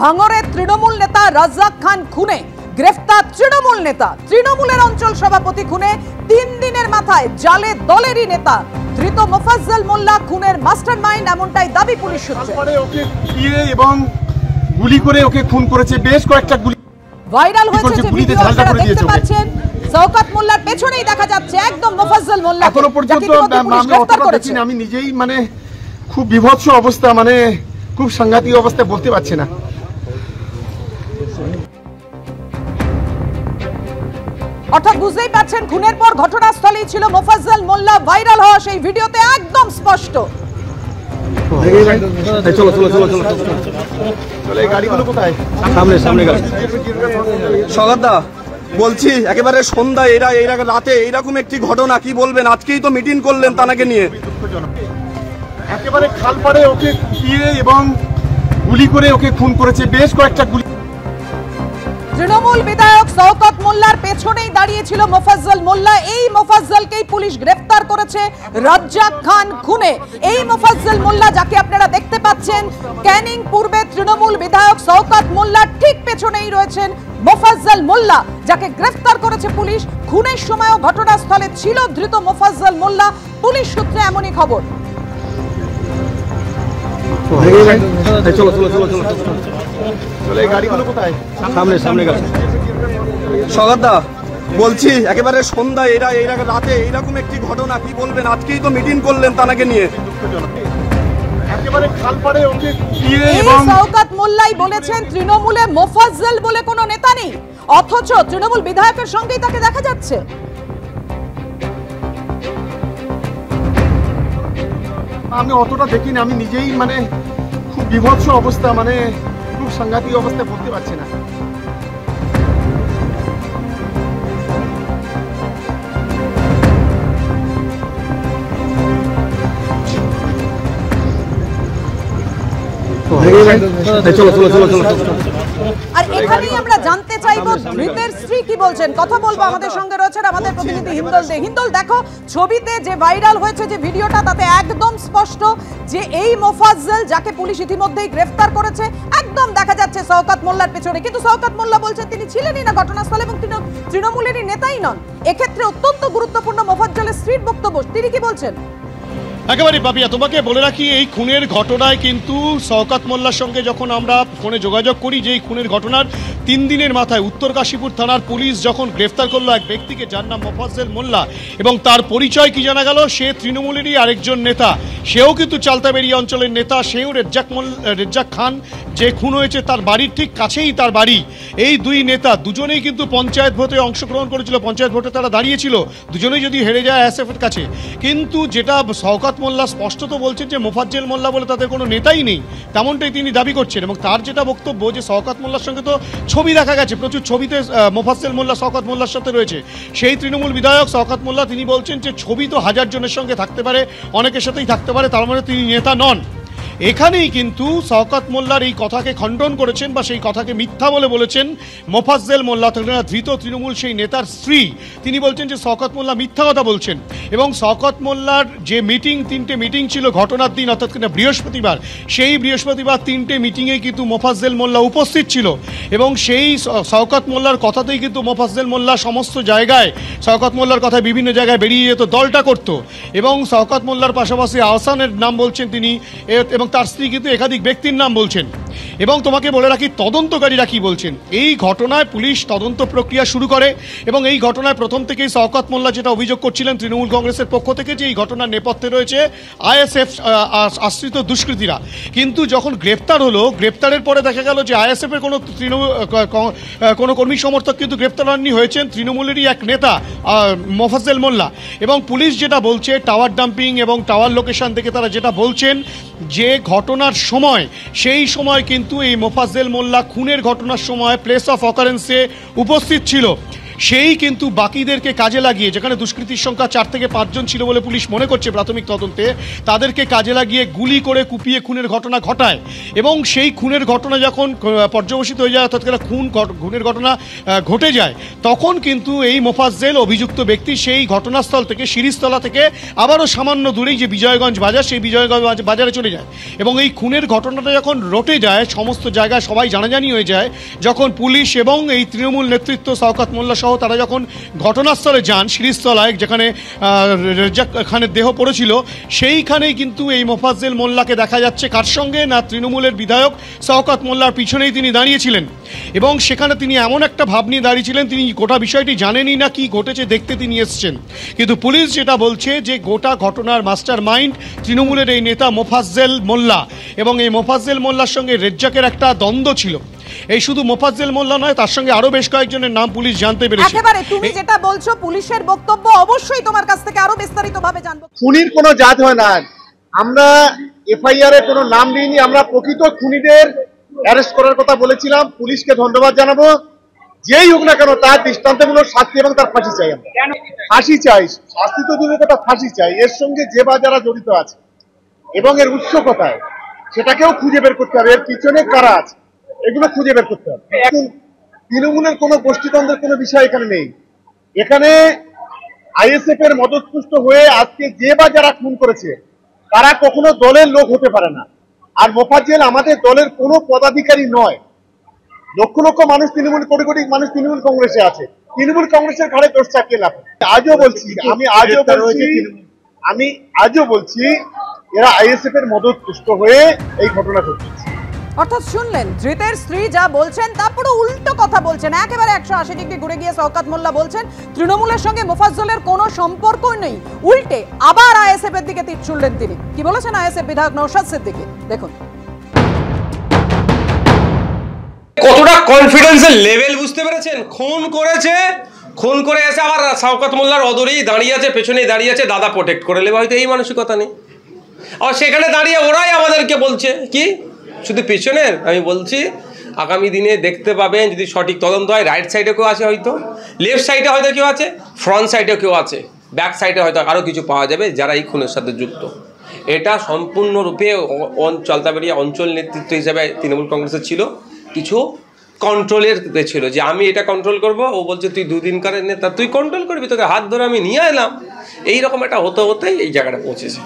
ভাঙড়ের তৃণমূল নেতা রাজ্জাক খান খুনে গ্রেফতার তৃণমূল নেতা। তৃণমূলের অঞ্চল সভাপতি খুনে 3 দিনের মাথায় জালে দলেরই নেতা ধৃত মোফাজ্জল মোল্লা খুনের মাস্টারমাইন্ড, এমনটাই দাবি পুলিশ সূত্রে। ওকে পিয়ে এবং গুলি করে ওকে খুন করেছে, বেশ কয়েকটা গুলি ভাইরাল হয়েছে যে ভিডিও আপনারা দেখতে পাচ্ছেন। শওকত মোল্লার পেছনেই দেখা যাচ্ছে একদম মোফাজ্জল মোল্লা। এখনো পর্যন্ত আমি নিজেই খুব বিভৎস অবস্থা, খুব সাংঘাতিক অবস্থা, বলতে পারছি না। অর্থাৎ বুঝতেই পারছেন খুনের পর ঘটনাস্থলেই ছিল মোফাজ্জল মোল্লা। ভাইরাল হওয়া সেই ভিডিওতে একদম স্পষ্ট। বলছি একেবারে সন্ধ্যায় এই রাতে এইরকম একটি ঘটনা, কি বলবেন? আজকেই তো মিটিং করলেন তানাকে নিয়ে। একেবারে খালপাড়ে ওকে পিয়ে এবং গুলি করে ওকে খুন করেছে, বেশ কয়েকটা গুলি। তৃণমূল বিধায়ক শওকত মোল্লার পেছনেই দাঁড়িয়েছিল মোফাজ্জল মোল্লা। এই মোফাজ্জলকেই পুলিশ গ্রেফতার করেছে রাজ্জাক খান খুনে। এই মোফাজ্জল মোল্লা যাকে আপনারা দেখতে পাচ্ছেন, ক্যানিং পূর্বে তৃণমূল বিধায়ক শওকত মোল্লার ঠিক পেছনেই রয়েছেন মোফাজ্জল মোল্লা, যাকে গ্রেফতার করেছে পুলিশ। খুনের সময়ও ঘটনাস্থলে ছিল ধৃত মোফাজ্জল মোল্লা। পুলিশ সূত্রে এমনই খবর। বলছি একেবারে সন্ধ্যায় এই রাতে এইরকম একটি ঘটনা, কি বলবেন? আজকেই তো মিটিং করলেন তানাকে নিয়ে। একেবারে খালপাড়ে ওকে পিয়ে এবং শওকত মোল্লাই বলেছেন তৃণমূলে মোফাজ্জল বলে কোনো নেতা নেই, অথচ তৃণমূল বিধায়কের সঙ্গেই তাকে দেখা যাচ্ছে। আমি অতটা দেখিনি, আমি নিজেই খুব বিভৎস অবস্থা, খুব সাংঘাতিক অবস্থা, বলতে পারছি না। আর এখানেই আমরা জানতে চাইবো ধৃতের স্ত্রী কি বলছেন। কথা বলবো, আমাদের সঙ্গে রয়েছেন আমাদের প্রতিনিধি হিন্দল দে। হিন্দল, দেখো ছবিতে যে ভাইরাল হয়েছে যে ভিডিওটা, তাতে একদম স্পষ্ট যে এই মোফাজ্জল, যাকে পুলিশ ইতিমধ্যেই গ্রেফতার করেছে, একদম দেখা যাচ্ছে শওকত মোল্লার পেছনে। কিন্তু শওকত মোল্লা বলছেন তিনি ছিলেনই না ঘটনাস্থলে এবং তৃণমূলেরই নেতাই নন। এক্ষেত্রে অত্যন্ত গুরুত্বপূর্ণ মোফাজ্জলের স্ত্রীর বক্তব্য। তিনি কি বলছেন? একেবারে পাপিয়া, তোমাকে বলে রাখি এই খুনের ঘটনায় কিন্তু শওকত মোল্লার সঙ্গে যখন আমরা ফোনে যোগাযোগ করি, যে এই খুনের ঘটনার 3 দিনের মাথায় উত্তর কাশীপুর থানার পুলিশ যখন গ্রেফতার করলো এক ব্যক্তিকে যার নাম মোফাজ্জল মোল্লা, এবং তার পরিচয় কি জানা গেল, সে তৃণমূলেরই আরেকজন নেতা, সেও কিন্তু চালতাবেড়ি অঞ্চলের নেতা, সেও রাজ্জাক খান যে খুন হয়েছে তার বাড়ির ঠিক কাছেই তার বাড়ি। এই দুই নেতা দুজনেই কিন্তু পঞ্চায়েত ভোটে অংশগ্রহণ করেছিল, পঞ্চায়েত ভোটে তারা দাঁড়িয়েছিল, দুজনেই যদি হেরে যায় আইএসএফের কাছে। কিন্তু যেটা শওকত মোল্লা স্পষ্টত বলছেন যে মোফাজ্জল মোল্লা বলে তাদের কোনো নেতাই নেই, তেমনটাই তিনি দাবি করছেন। এবং তার যেটা বক্তব্য যে শওকত মোল্লার সঙ্গে তো ছবি দেখা গেছে, প্রচুর ছবিতে মোফাজ্জল মোল্লা শওকত মোল্লার সাথে রয়েছে। সেই তৃণমূল বিধায়ক শওকত মোল্লা তিনি বলছেন যে ছবি তো 1000 জনের সঙ্গে থাকতে পারে, অনেকের সাথেই থাকতে পারে, তার মানে তিনি নেতা নন। এখানেই কিন্তু শওকত মোল্লার এই কথাকে খণ্ডন করেছেন বা সেই কথাকে মিথ্যা বলে বলেছেন মোফাজ্জল মোল্লা, ধৃত তৃণমূল সেই নেতার স্ত্রী। তিনি বলছেন যে শওকত মোল্লা মিথ্যা কথা বলছেন। এবং শওকত মোল্লার যে মিটিং, 3টে মিটিং ছিল ঘটনার দিন, অর্থাৎ বৃহস্পতিবার, সেই বৃহস্পতিবার 3টে মিটিংয়ে কিন্তু মোফাজ্জল মোল্লা উপস্থিত ছিল। এবং সেই শওকত মোল্লার কথাতেই কিন্তু মোফাজ্জল মোল্লা সমস্ত জায়গায়, শওকত মোল্লার কথায় বিভিন্ন জায়গায় বেরিয়ে যেত, দলটা করত। এবং শওকত মোল্লার পাশাপাশি আহসানের নাম বলছেন তিনি, এবং তার স্ত্রী কিন্তু একাধিক ব্যক্তির নাম বলছেন। এবং তোমাকে বলে রাখি তদন্তকারীরা কি বলছেন। এই ঘটনায় পুলিশ তদন্ত প্রক্রিয়া শুরু করে এবং এই ঘটনায় প্রথম থেকেই শওকত মোল্লা যেটা অভিযোগ করছিলেন তৃণমূল কংগ্রেসের পক্ষ থেকে, যে এই ঘটনার নেপথ্যে রয়েছে আইএসএফ আশ্রিত দুষ্কৃতীরা। কিন্তু যখন গ্রেপ্তার হলো, গ্রেপ্তারের পরে দেখা গেল যে আইএসএফের কোনো কর্মী সমর্থক কিন্তু গ্রেপ্তার হননি, হয়েছেন তৃণমূলেরই এক নেতা মোফাজ্জল মোল্লা। এবং পুলিশ যেটা বলছে, টাওয়ার ডাম্পিং এবং টাওয়ার লোকেশন থেকে তারা যেটা বলছেন যে ঘটনার সময়, সেই সময় কিন্তু এই মোফাজ্জল মোল্লা খুনের ঘটনার সময় প্লেস অফ অকারেন্সে উপস্থিত ছিল। সেই কিন্তু বাকিদেরকে কাজে লাগিয়ে, যেখানে দুষ্কৃতীর সংখ্যা 4 থেকে 5 জন ছিল বলে পুলিশ মনে করছে প্রাথমিক তদন্তে, তাদেরকে কাজে লাগিয়ে গুলি করে কুপিয়ে খুনের ঘটনা ঘটায়। এবং সেই খুনের ঘটনা যখন পর্যবসিত হয়ে যায়, অর্থাৎ খুনের ঘটনা ঘটে যায়, তখন কিন্তু এই মোফাজ্জেল অভিযুক্ত ব্যক্তি সেই ঘটনাস্থল থেকে, শিরিষতলা থেকে আবারও সামান্য দূরেই যে বিজয়গঞ্জ বাজার, সেই বিজয়গঞ্জ বাজারে চলে যায়। এবং এই খুনের ঘটনাটা যখন রটে যায়, সমস্ত জায়গায় সবাই জানাজানি হয়ে যায়, যখন পুলিশ এবং এই তৃণমূল নেতৃত্ব শওকত মোল্লা সহ তারা যখন ঘটনাস্থলে যান, শিরিষতলায় যেখানে রেজ্জাক খানের দেহ পড়েছিল, সেইখানেই কিন্তু এই মোফাজ্জেল মোল্লাকে দেখা যাচ্ছে কার সঙ্গে না, তৃণমূলের বিধায়ক শওকত মোল্লার পিছনেই তিনি দাঁড়িয়েছিলেন। এবং সেখানে তিনি এমন একটা ভাব নিয়ে দাঁড়িয়েছিলেন, তিনি গোটা বিষয়টি জানেনই না, কি ঘটেছে দেখতে তিনি এসছেন। কিন্তু পুলিশ যেটা বলছে যে গোটা ঘটনার মাস্টার মাইন্ড তৃণমূলের এই নেতা মোফাজ্জেল মোল্লা, এবং এই মোফাজ্জেল মোল্লার সঙ্গে রেজ্জাকের একটা দ্বন্দ্ব ছিল। এই শুধু মোফাজ্জেল মোল্লা নয়, তার সঙ্গে আরো বেশ কয়েকজনের নাম পুলিশ জানতে পেরেছে। একেবারে তুমি যেটা বলছো, পুলিশের বক্তব্য অবশ্যই তোমার কাছ থেকে আরো বিস্তারিতভাবে জানবো। খুনির কোনো জাত হয় না। আমরা এফআইআর এ কোনো নাম দিইনি, আমরা প্রকৃত খুনিদের অ্যারেস্ট করার কথা বলেছিলাম। পুলিশকে ধন্যবাদ জানাবো, যেই হোক না কেন তার দৃষ্টান্তমূলক শাস্তি এবং তার ফাঁসি চাই। আমরা ফাঁসি চাই, শাস্তি তো দূরের কথা, ফাঁসি চাই। এর সঙ্গে যে বা যারা জড়িত আছে এবং এর উৎস কোথায় সেটাকেও খুঁজে বের করতে হবে, এর পিছনে কারা আছে এগুলো খুঁজে বের করতে হবে। এখন তৃণমূলের কোনো গোষ্ঠীতন্ত্রের কোনো বিষয় এখানে নেই। এখানে আইএসএফ এর মদতপুষ্ট হয়ে আজকে যে বা যারা খুন করেছে তারা কখনো দলের লোক হতে পারে না। আর মোফাজ্জেল আমাদের দলের কোনো পদাধিকারী নয়। লক্ষ লক্ষ মানুষ তৃণমূল, কোটি কোটি মানুষ তৃণমূল কংগ্রেসে আছে, তৃণমূল কংগ্রেসের ঘাড়ে দোষ চাপিয়ে লাভ। আমি আজও বলছি এরা আইএসএফ এর মদতপুষ্ট হয়ে এই ঘটনা ঘটেছে। অর্থাৎ শুনলেন ধৃতের স্ত্রী যা বলছেন, তারপরে উল্টো কথা বলছেন, একেবারে 180 ডিগ্রি ঘুরে গিয়ে শওকত মোল্লা বলছেন তৃণমূলের সঙ্গে মোফাজ্জলের কোনো সম্পর্কই নেই। উল্টে আবার আইএসএফ এর দিকে তীর ছুড়লেন তিনি। কি বলেছেন আইএসএফ বিধায়ক নওশাদ সিদ্দিকী, দেখুন। কতটা কনফিডেন্সের লেভেল বুঝতে পেরেছেন? খুন করেছে, খুন করে এসে আবার শওকত মোল্লার অদরেই দাঁড়িয়ে আছে, পেছনেই দাঁড়িয়ে আছে, দাদা প্রোটেক্ট করে নেবে, হয়তো এই মানসিকতা নেই। আর সেখানে দাঁড়িয়ে ওরাই আমাদেরকে বলছে কি শুধু পেছনের। আমি বলছি আগামী দিনে দেখতে পাবেন, যদি সঠিক তদন্ত হয়, রাইট সাইডে কেউ আছে, হয়তো লেফট সাইডে হয়তো কেউ আছে, ফ্রন্ট সাইডে কেউ আছে, ব্যাক সাইডে হয়তো আরও কিছু পাওয়া যাবে যারা এই খুনের সাথে যুক্ত। এটা সম্পূর্ণরূপে চলতাবাড়িয়া অঞ্চল নেতৃত্ব হিসেবে তৃণমূল কংগ্রেসের ছিল, কিছু কন্ট্রোলের ছিল যে আমি এটা কন্ট্রোল করব, ও বলছে তুই দুদিনকারের নেতা, তুই কন্ট্রোল করবি, তোকে হাত ধরে আমি নিয়ে এলাম। এইরকম একটা হতে হতেই এই জায়গাটা পৌঁছেছে।